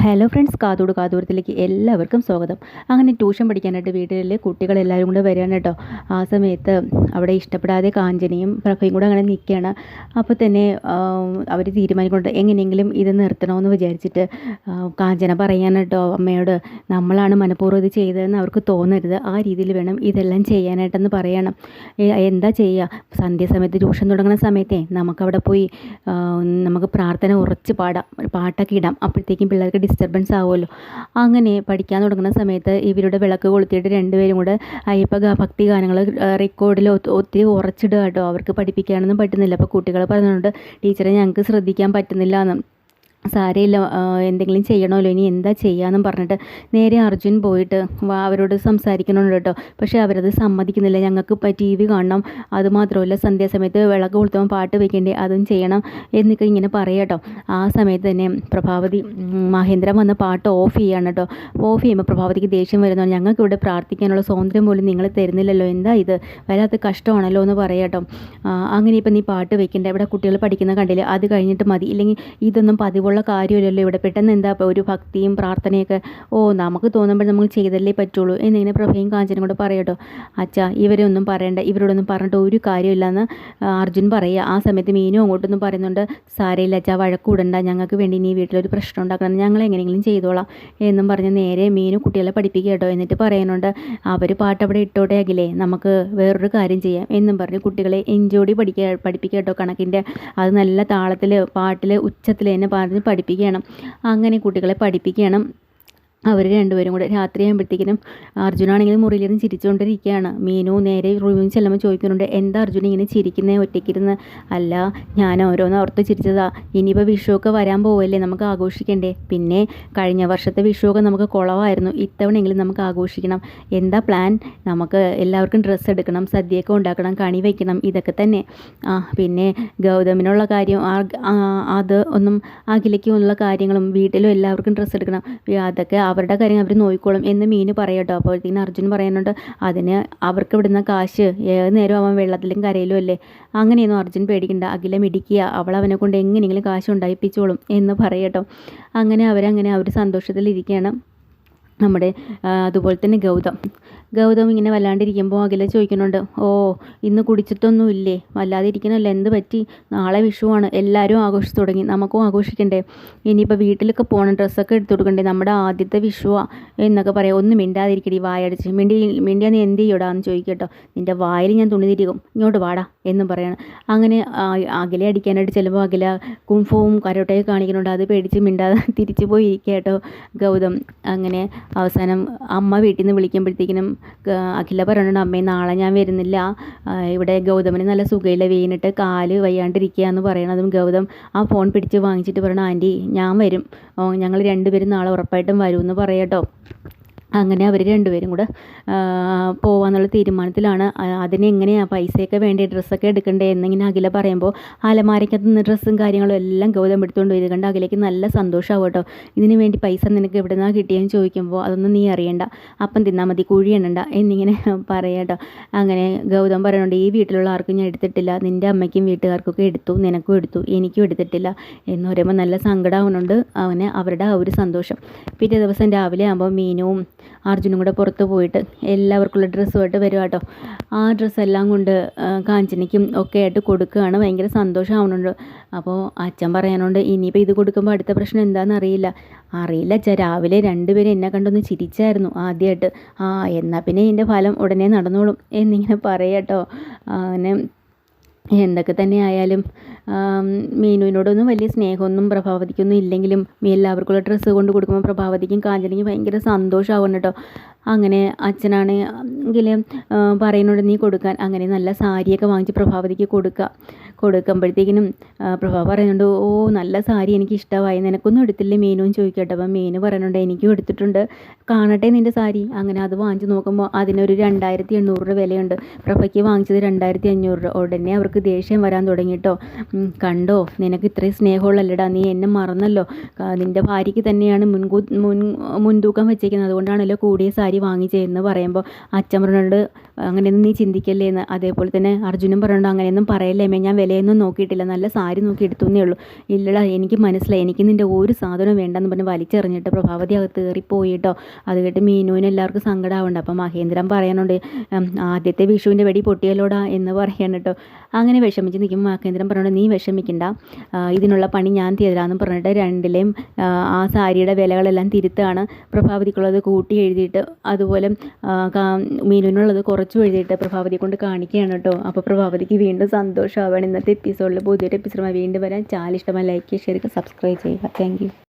Hello friends, കാതൂരത്തിലേക്ക് എല്ലാവർക്കും സ്വാഗതം. അങ്ങനെ ട്യൂഷൻ പഠിക്കാനായിട്ട് വീട്ടിൽ കുട്ടികളെല്ലാവരും കൂടെ വരികയാണ് കേട്ടോ. ആ സമയത്ത് അവിടെ ഇഷ്ടപ്പെടാതെ കാഞ്ചനയും പ്രഭയും കൂടെ അങ്ങനെ നിൽക്കുകയാണ്. അപ്പോൾ തന്നെ അവർ തീരുമാനിക്കുന്നുണ്ട് എങ്ങനെയെങ്കിലും ഇത് നിർത്തണമെന്ന് വിചാരിച്ചിട്ട് കാഞ്ചന പറയാൻ കേട്ടോ അമ്മയോട്, നമ്മളാണ് മനഃപൂർവ്വം ഇത് ചെയ്തതെന്ന് അവർക്ക് തോന്നരുത്, ആ രീതിയിൽ വേണം ഇതെല്ലാം ചെയ്യാനായിട്ടെന്ന് പറയണം. എന്താ ചെയ്യുക, സന്ധ്യാസമയത്ത് ട്യൂഷൻ തുടങ്ങുന്ന സമയത്തേ നമുക്കവിടെ പോയി നമുക്ക് പ്രാർത്ഥന ഉറച്ച് പാട്ടൊക്കെ ഇടാം. അപ്പോഴത്തേക്കും പിള്ളേർക്ക് ഡിസ്റ്റർബൻസ് ആവുമല്ലോ. അങ്ങനെ പഠിക്കാൻ തുടങ്ങുന്ന സമയത്ത് ഇവരുടെ വിളക്ക് കൊളുത്തിയിട്ട് രണ്ടുപേരും കൂടെ അയ്യപ്പ ഭക്തി ഗാനങ്ങൾ റെക്കോർഡിൽ ഒത്തിരി ഉറച്ചിടുക കേട്ടോ. അവർക്ക് പഠിപ്പിക്കാനൊന്നും പറ്റുന്നില്ല. അപ്പോൾ കുട്ടികൾ പറഞ്ഞുകൊണ്ട്, ടീച്ചറെ ഞങ്ങൾക്ക് ശ്രദ്ധിക്കാൻ പറ്റുന്നില്ല എന്ന്. സാരമില്ല, എന്തെങ്കിലും ചെയ്യണമല്ലോ, ഇനി എന്താ ചെയ്യാമെന്നും പറഞ്ഞിട്ട് നേരെ അർജുൻ പോയിട്ട് അവരോട് സംസാരിക്കണുണ്ട് കേട്ടോ. പക്ഷേ അവരത് സമ്മതിക്കുന്നില്ല. ഞങ്ങൾക്ക് ടി വി കാണണം, അതുമാത്രമല്ല സന്ധ്യാസമയത്ത് വിളക്ക് കൊളുത്തുമ്പോൾ പാട്ട് വെക്കേണ്ടേ, അതും ചെയ്യണം എന്നൊക്കെ ഇങ്ങനെ പറയാം കേട്ടോ. ആ സമയത്ത് തന്നെ പ്രഭാവതി മഹേന്ദ്രൻ വന്ന് പാട്ട് ഓഫ് ചെയ്യാണ് കേട്ടോ. ഓഫ് ചെയ്യുമ്പോൾ പ്രഭാവതിക്ക് ദേഷ്യം വരുന്നു. ഞങ്ങൾക്ക് ഇവിടെ പ്രാർത്ഥിക്കാനുള്ള സ്വാതന്ത്ര്യം പോലും നിങ്ങൾ തരുന്നില്ലല്ലോ, എന്താ ഇത്, വല്ലാത്ത കഷ്ടമാണല്ലോ എന്ന് പറയാം കേട്ടോ. അങ്ങനെ ഇപ്പം നീ പാട്ട് വെക്കണ്ടേ, ഇവിടെ കുട്ടികൾ പഠിക്കുന്ന കണ്ടില്ലേ, അത് കഴിഞ്ഞിട്ട് മതി, ഇല്ലെങ്കിൽ ഇതൊന്നും പതിവുള്ള കാര്യമില്ലല്ലോ, ഇവിടെ പെട്ടെന്ന് എന്താ ഒരു ഭക്തിയും പ്രാർത്ഥനയൊക്കെ, നമുക്ക് തോന്നുമ്പോൾ നമുക്ക് ചെയ്തല്ലേ പറ്റുള്ളൂ എന്നിങ്ങനെ പ്രഭയും കാഞ്ചനും കൂടെ പറയട്ടോ. അച്ഛാ, ഇവരൊന്നും പറയണ്ട, ഇവരോടൊന്നും പറഞ്ഞിട്ട് ഒരു കാര്യമില്ലെന്ന് അർജുൻ പറയുക. ആ സമയത്ത് മീനും അങ്ങോട്ടൊന്നും പറയുന്നുണ്ട്, സാരയില്ല അച്ഛാ, വഴക്കൂടണ്ട, ഞങ്ങൾക്ക് വേണ്ടി നീ വീട്ടിലൊരു പ്രശ്നം ഉണ്ടാക്കണം, ഞങ്ങൾ എങ്ങനെയെങ്കിലും ചെയ്തോളാം എന്നും പറഞ്ഞ് നേരെ മീനും കുട്ടികളെ പഠിപ്പിക്കുക കേട്ടോ. എന്നിട്ട് പറയുന്നുണ്ട്, അവർ പാട്ട് അവിടെ ഇട്ടോട്ടെ അഖിലേ, നമുക്ക് വേറൊരു കാര്യം ചെയ്യാം എന്നും പറഞ്ഞ് കുട്ടികളെ എൻജോടി പഠിപ്പിക്കുക കേട്ടോ. കണക്കിൻ്റെ അത് നല്ല താളത്തിൽ പാട്ടിൽ ഉച്ചത്തിൽ തന്നെ പറഞ്ഞ് പഠിപ്പിക്കണം. അങ്ങനെ കുട്ടികളെ പഠിപ്പിക്കണം. അവർ രണ്ടുപേരും കൂടെ രാത്രി ആകുമ്പോഴത്തേക്കിനും അർജുനാണെങ്കിലും മുറിയിലിരുന്ന് ചിരിച്ചുകൊണ്ടിരിക്കുകയാണ്. മീനു നേരെ റൂമിൽ ചെല്ലുമ്പോൾ ചോദിക്കുന്നുണ്ട്, എന്താ അർജുന ഇങ്ങനെ ചിരിക്കുന്നത് ഒറ്റയ്ക്കിരുന്ന്? അല്ല, ഞാൻ ഓരോന്ന് ഓർത്ത് ചിരിച്ചതാ, ഇനിയിപ്പോൾ വിഷുവൊക്കെ വരാൻ പോവല്ലേ, നമുക്ക് ആഘോഷിക്കണ്ടേ, പിന്നെ കഴിഞ്ഞ വർഷത്തെ വിഷുവൊക്കെ നമുക്ക് കുളമായിരുന്നു, ഇത്തവണയെങ്കിലും നമുക്ക് ആഘോഷിക്കണം, എന്താ പ്ലാൻ? നമുക്ക് എല്ലാവർക്കും ഡ്രസ്സ് എടുക്കണം, സദ്യയൊക്കെ ഉണ്ടാക്കണം, കണി വയ്ക്കണം, ഇതൊക്കെ തന്നെ. പിന്നെ ഗൗതമിനുള്ള കാര്യം അത് ഒന്നും അഖിലയ്ക്കുമുള്ള കാര്യങ്ങളും വീട്ടിലും എല്ലാവർക്കും ഡ്രസ്സ് എടുക്കണം, അതൊക്കെ അവരുടെ കാര്യം അവർ നോക്കിക്കോളും എന്ന് മീന് പറയട്ടോ. അപ്പോഴത്തേക്കും അർജുൻ പറയുന്നുണ്ട്, അതിന് അവർക്ക് ഇവിടുന്ന കാശ് ഏത് നേരം അവൻ വെള്ളത്തിലും കരയിലും അല്ലേ, അങ്ങനെയൊന്നും അർജുൻ പേടിക്കണ്ട, അഖില മിടിക്കുക, അവൾ അവനെ കൊണ്ട് എങ്ങനെയെങ്കിലും കാശ് ഉണ്ടായിപ്പിച്ചോളും എന്ന് പറയട്ടോ. അങ്ങനെ അവർ സന്തോഷത്തിലിരിക്കുകയാണ്. നമ്മുടെ അതുപോലെ തന്നെ ഗൗതം ഇങ്ങനെ വല്ലാണ്ടിരിക്കുമ്പോൾ അഖില ചോദിക്കുന്നുണ്ട്, ഇന്ന് കുടിച്ചിട്ടൊന്നും ഇല്ലേ, വല്ലാതെ ഇരിക്കണമല്ലോ, എന്ത് പറ്റി? നാളെ വിഷുവാണ്, എല്ലാവരും ആഘോഷിച്ച് തുടങ്ങി, നമുക്കും ആഘോഷിക്കണ്ടേ, ഇനിയിപ്പോൾ വീട്ടിലൊക്കെ പോകണം, ഡ്രസ്സൊക്കെ എടുത്തു കൊടുക്കണ്ടേ, നമ്മുടെ ആദ്യത്തെ വിഷുവാണ് എന്നൊക്കെ പറയാം. ഒന്നും മിണ്ടാതിരിക്കടി, വായടിച്ച് മിണ്ടിയാ നീ എന്ത് ചെയ്യൂടാന്ന് ചോദിക്കട്ടോ, നിൻ്റെ വായിൽ ഞാൻ തുണി തിരികും, ഇങ്ങോട്ട് വാടാ എന്നും പറയണം. അങ്ങനെ അഖില അടിക്കാനായിട്ട് ചെല്ലുമ്പോൾ അഖില കുംഫുവും കരോട്ടയൊക്കെ കാണിക്കുന്നുണ്ട്, അത് പേടിച്ച് മിണ്ടാതെ തിരിച്ചു പോയി ഇരിക്കുക കേട്ടോ ഗൗതം. അങ്ങനെ അവസാനം അമ്മ വീട്ടിൽ നിന്ന് വിളിക്കുമ്പോഴത്തേക്കിനും അഖില പറയുന്നുണ്ട്, അമ്മേ നാളെ ഞാൻ വരുന്നില്ല, ഇവിടെ ഗൗതമിന് നല്ല സുഖമില്ല, വീണിട്ട് കാല് വയ്യാണ്ടിരിക്കുക എന്ന് പറയണതും ഗൗതം ആ ഫോൺ പിടിച്ച് വാങ്ങിച്ചിട്ട് പറയണം, ആൻറ്റി ഞാൻ വരും, ഞങ്ങൾ രണ്ടുപേരും നാളെ ഉറപ്പായിട്ടും വരുമെന്ന് പറയാട്ടോ. അങ്ങനെ അവർ രണ്ടുപേരും കൂടെ പോകാമെന്നുള്ള തീരുമാനത്തിലാണ്. അതിനെങ്ങനെയാണ് പൈസയൊക്കെ വേണ്ടി, ഡ്രസ്സൊക്കെ എടുക്കണ്ടേ എന്നിങ്ങനെ അഖില പറയുമ്പോൾ അലമാരയ്ക്കകത്ത് നിന്ന് ഡ്രസ്സും കാര്യങ്ങളും എല്ലാം ഗൗതം എടുത്തുകൊണ്ട് പോയി. ഇത് കണ്ട് അഖിലേക്ക് നല്ല സന്തോഷമാവും കേട്ടോ. ഇതിന് വേണ്ടി പൈസ നിനക്ക് എവിടെ നിന്നാണ് കിട്ടിയെന്ന് ചോദിക്കുമ്പോൾ, അതൊന്നും നീ അറിയണ്ട, അപ്പം തിന്നാൽ മതി, കുഴി എണ്ണണ്ട എന്നിങ്ങനെ പറയാട്ടോ. അങ്ങനെ ഗൗതം പറയുന്നുണ്ട്, ഈ വീട്ടിലുള്ള ആർക്കും ഞാൻ എടുത്തിട്ടില്ല, നിൻ്റെ അമ്മയ്ക്കും വീട്ടുകാർക്കൊക്കെ എടുത്തു, നിനക്കും എടുത്തു, എനിക്കും എടുത്തിട്ടില്ല എന്ന് പറയുമ്പോൾ നല്ല സങ്കടമാവുന്നുണ്ട് അവന്, അവരുടെ ആ ഒരു സന്തോഷം. പിറ്റേ ദിവസം രാവിലെ ആകുമ്പോൾ മീനുവും അർജുനും കൂടെ പുറത്ത് പോയിട്ട് എല്ലാവർക്കുള്ള ഡ്രസ്സുമായിട്ട് വരും കേട്ടോ. ആ ഡ്രസ്സെല്ലാം കൊണ്ട് കാഞ്ചനയ്ക്കും ഒക്കെ ആയിട്ട് കൊടുക്കുകയാണ്. ഭയങ്കര സന്തോഷമാവുന്നുണ്ട്. അപ്പോൾ അച്ഛൻ പറയാനുണ്ട്, ഇനിയിപ്പോൾ ഇത് കൊടുക്കുമ്പോൾ അടുത്ത പ്രശ്നം എന്താണെന്ന് അറിയില്ല അച്ഛാ, രാവിലെ രണ്ടുപേരും എന്നെ കണ്ടൊന്ന് ചിരിച്ചായിരുന്നു ആദ്യമായിട്ട്, എന്നാൽ പിന്നെ ഇതിൻ്റെ ഫലം ഉടനെ നടന്നോളും എന്നിങ്ങനെ പറയാട്ടോ. അങ്ങനെ എന്തൊക്കെ തന്നെ ആയാലും മീനുവിനോടൊന്നും വലിയ സ്നേഹമൊന്നും പ്രഭാവതിക്കൊന്നും ഇല്ലെങ്കിലും എല്ലാവർക്കുള്ള ഡ്രസ്സ് കൊണ്ട് കൊടുക്കുമ്പോൾ പ്രഭാവതിക്കും കാഞ്ചനയ്ക്കും ഭയങ്കര സന്തോഷമാവണം കേട്ടോ. അങ്ങനെ അച്ഛനാണെങ്കിൽ പറയുന്നുണ്ട് നീ കൊടുക്കാൻ. അങ്ങനെ നല്ല സാരിയൊക്കെ വാങ്ങിച്ച് പ്രഭാവതിക്ക് കൊടുക്കുമ്പോഴത്തേക്കിനും പ്രഭാ പറയുന്നുണ്ട്, നല്ല സാരി എനിക്ക് ഇഷ്ടമായി, നിനക്കൊന്നും എടുത്തില്ലേ മീനുവും ചോദിക്കട്ടെ. അപ്പം മീനു പറയുന്നുണ്ട്, എനിക്കും എടുത്തിട്ടുണ്ട്, കാണട്ടെ നിൻ്റെ സാരി. അങ്ങനെ അത് വാങ്ങിച്ച് നോക്കുമ്പോൾ അതിനൊരു 2800 രൂപ വിലയുണ്ട്. പ്രഭയ്ക്ക് വാങ്ങിച്ചത് 2500 രൂപ. ഉടനെ അവർക്ക് ദേഷ്യം വരാൻ തുടങ്ങിട്ടോ. കണ്ടോ, നിനക്ക് ഇത്രയും സ്നേഹമുള്ളല്ലടാ, നീ എന്നെ മറന്നല്ലോ, നിൻ്റെ ഭാര്യയ്ക്ക് തന്നെയാണ് മുൻതൂക്കം വെച്ചേക്കുന്നത്, അതുകൊണ്ടാണല്ലോ കൂടിയ സാരി വാങ്ങിച്ചതെന്ന് പറയുമ്പോൾ അച്ഛൻ പറഞ്ഞുകൊണ്ട്, അങ്ങനെയൊന്നും നീ ചിന്തിക്കല്ലേ എന്ന്. അതേപോലെ തന്നെ അർജുനും പറഞ്ഞുകൊണ്ട്, അങ്ങനെയൊന്നും പറയല്ലേ അമ്മേ, ഞാൻ വിലയൊന്നും നോക്കിയിട്ടില്ല, നല്ല സാരി നോക്കി എടുത്തുന്നേ ഉള്ളൂ. ഇല്ലടാ എനിക്ക് മനസ്സിലായി, എനിക്ക് നിൻ്റെ ഒരു സാധനവും വേണ്ടെന്ന് പറഞ്ഞ് വലിച്ചെറിഞ്ഞിട്ട് പ്രഭാവതി അകത്ത് കയറിപ്പോയി കേട്ടോ. അത് കേട്ട് മീനുവിന് എല്ലാവർക്കും സങ്കടമാവുന്നുണ്ട്. അപ്പം മഹേന്ദ്രൻ പറയാനുണ്ട്, ആദ്യത്തെ വിഷുവിൻ്റെ വെടി പൊട്ടിയല്ലോടാ എന്ന് പറയാൻ കേട്ടോ. അങ്ങനെ വിഷമിച്ച് നിൽക്കുമ്പോൾ മഹേന്ദ്രൻ പറഞ്ഞോണ്ട്, നീ വിഷമിക്കണ്ട, ഇതിനുള്ള പണി ഞാൻ ചെയ്തരാമെന്ന് പറഞ്ഞിട്ട് രണ്ടിലെയും ആ സാരിയുടെ വിലകളെല്ലാം തിരുത്താണ്. പ്രഭാവതിക്കുള്ളത് കൂട്ടി എഴുതിയിട്ട് അതുപോലെ മീനുവിനുള്ളത് കുറച്ചും എഴുതിയിട്ട് പ്രഭാവതിയെ കൊണ്ട് കാണിക്കുകയാണ് കേട്ടോ. അപ്പോൾ പ്രഭാവതിക്ക് വീണ്ടും സന്തോഷമാവുകയാണ്. ഇന്നത്തെ എപ്പിസോഡിൽ പുതിയൊരു എപ്പിസോഡുമായി വീണ്ടും വരാൻ. ചാനൽ ഇഷ്ടമായി ലൈക്ക് ചെയ്യുക, ഷെയർ ചെയ്യുക, സബ്സ്ക്രൈബ് ചെയ്യുക. Thank you.